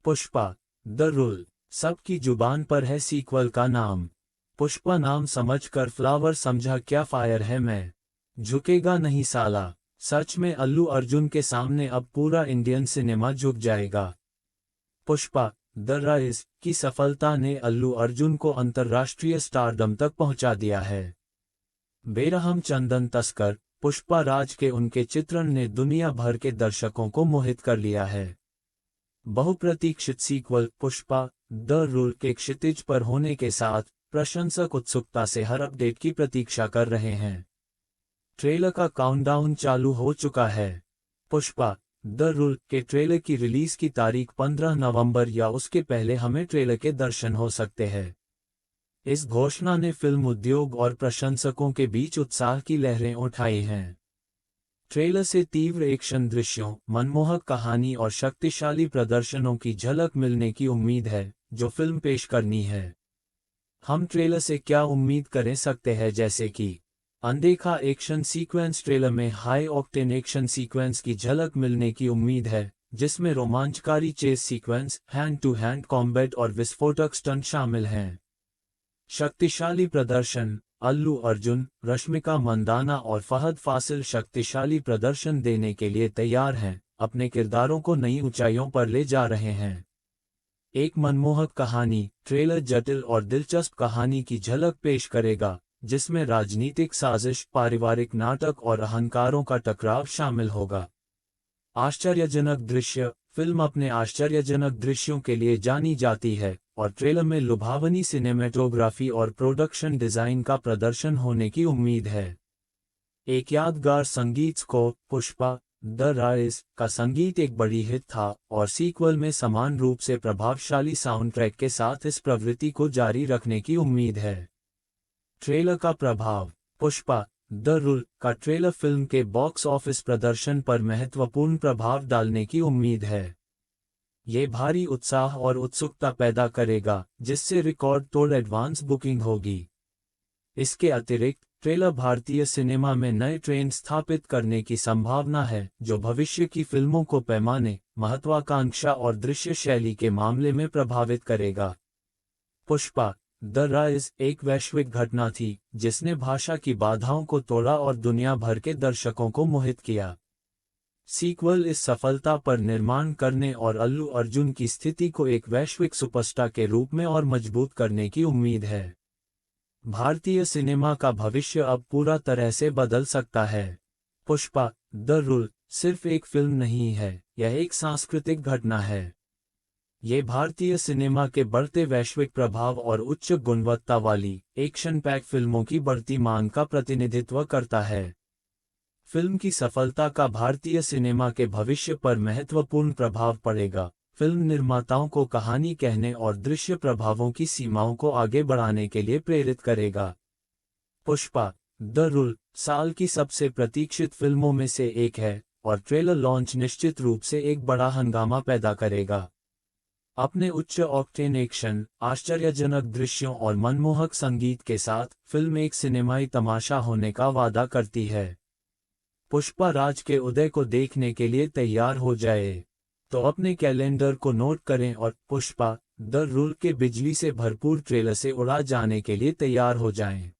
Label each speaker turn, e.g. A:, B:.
A: Pushpa the rule सबकी जुबान पर है सीक्वल का नाम। पुष्पा नाम समझकर फ्लावर समझा क्या फायर है मैं। झुकेगा नहीं साला। सच में अल्लू अर्जुन के सामने अब पूरा इंडियन सिनेमा झुक जाएगा। पुष्पा द राइज की सफलता ने अल्लू अर्जुन को अंतर्राष्ट्रीय स्टारडम तक पहुंचा दिया है। बेरहम चंदन तस्कर पुष्पा राज के उनके चित्रण ने दुनिया भर के दर्शकों को मोहित कर लिया है। बहुप्रतीक्षित सीक्वल पुष्पा द रूल के क्षितिज पर होने के साथ प्रशंसक उत्सुकता से हर अपडेट की प्रतीक्षा कर रहे हैं। ट्रेलर का काउंटडाउन चालू हो चुका है। पुष्पा द रूल के ट्रेलर की रिलीज की तारीख 15 नवंबर या उसके पहले हमें ट्रेलर के दर्शन हो सकते हैं। इस घोषणा ने फिल्म उद्योग और प्रशंसकों के बीच उत्साह की लहरें उठाई हैं। ट्रेलर से तीव्र एक्शन दृश्यों, मनमोहक कहानी और शक्तिशाली प्रदर्शनों की झलक मिलने की उम्मीद है, जो फिल्म पेश करनी है। हम ट्रेलर से क्या उम्मीद कर सकते हैं, जैसे कि अनदेखा एक्शन सीक्वेंस। ट्रेलर में हाई ऑक्टेन एक्शन सीक्वेंस की झलक मिलने की उम्मीद है, जिसमें रोमांचकारी chase sequence, hand to hand combat और विस्फोटक स्टंट शामिल हैं। शक्तिशाली प्रदर्शन अल्लू अर्जुन, रश्मिका मंदाना और फहद फासिल शक्तिशाली प्रदर्शन देने के लिए तैयार हैं, अपने किरदारों को नई ऊंचाइयों पर ले जा रहे हैं। एक मनमोहक कहानी ट्रेलर जटिल और दिलचस्प कहानी की झलक पेश करेगा, जिसमें राजनीतिक साजिश, पारिवारिक नाटक और अहंकारों का टकराव शामिल होगा। आश्चर्यजनक दृश्य फिल्म अपने आश्चर्यजनक दृश्यों के लिए जानी जाती है और ट्रेलर में लुभावनी सिनेमेटोग्राफी और प्रोडक्शन डिजाइन का प्रदर्शन होने की उम्मीद है। एक यादगार संगीत स्कोर पुष्पा द राइज का संगीत एक बड़ी हिट था और सीक्वल में समान रूप से प्रभावशाली साउंड ट्रैक के साथ इस प्रवृत्ति को जारी रखने की उम्मीद है। ट्रेलर का प्रभाव पुष्पा द रूल का ट्रेलर फिल्म के बॉक्स ऑफिस प्रदर्शन पर महत्वपूर्ण प्रभाव डालने की उम्मीद है। ये भारी उत्साह और उत्सुकता पैदा करेगा, जिससे रिकॉर्ड तोड़ एडवांस बुकिंग होगी। इसके अतिरिक्त ट्रेलर भारतीय सिनेमा में नए ट्रेंड स्थापित करने की संभावना है, जो भविष्य की फिल्मों को पैमाने, महत्वाकांक्षा और दृश्य शैली के मामले में प्रभावित करेगा। पुष्पा द राइज एक वैश्विक घटना थी, जिसने भाषा की बाधाओं को तोड़ा और दुनिया भर के दर्शकों को मोहित किया। सीक्वल इस सफलता पर निर्माण करने और अल्लू अर्जुन की स्थिति को एक वैश्विक सुपरस्टार के रूप में और मजबूत करने की उम्मीद है। भारतीय सिनेमा का भविष्य अब पूरा तरह से बदल सकता है। पुष्पा द रूल सिर्फ एक फिल्म नहीं है, यह एक सांस्कृतिक घटना है। ये भारतीय सिनेमा के बढ़ते वैश्विक प्रभाव और उच्च गुणवत्ता वाली एक्शन पैक फिल्मों की बढ़ती मांग का प्रतिनिधित्व करता है। फिल्म की सफलता का भारतीय सिनेमा के भविष्य पर महत्वपूर्ण प्रभाव पड़ेगा। फिल्म निर्माताओं को कहानी कहने और दृश्य प्रभावों की सीमाओं को आगे बढ़ाने के लिए प्रेरित करेगा। पुष्पा द रूल साल की सबसे प्रतीक्षित फिल्मों में से एक है और ट्रेलर लॉन्च निश्चित रूप से एक बड़ा हंगामा पैदा करेगा। अपने उच्च ऑक्टेन एक्शन, आश्चर्यजनक दृश्यों और मनमोहक संगीत के साथ फिल्म एक सिनेमाई तमाशा होने का वादा करती है। पुष्पा राज के उदय को देखने के लिए तैयार हो जाए तो अपने कैलेंडर को नोट करें और पुष्पा द रूल के बिजली से भरपूर ट्रेलर से उड़ा जाने के लिए तैयार हो जाएं।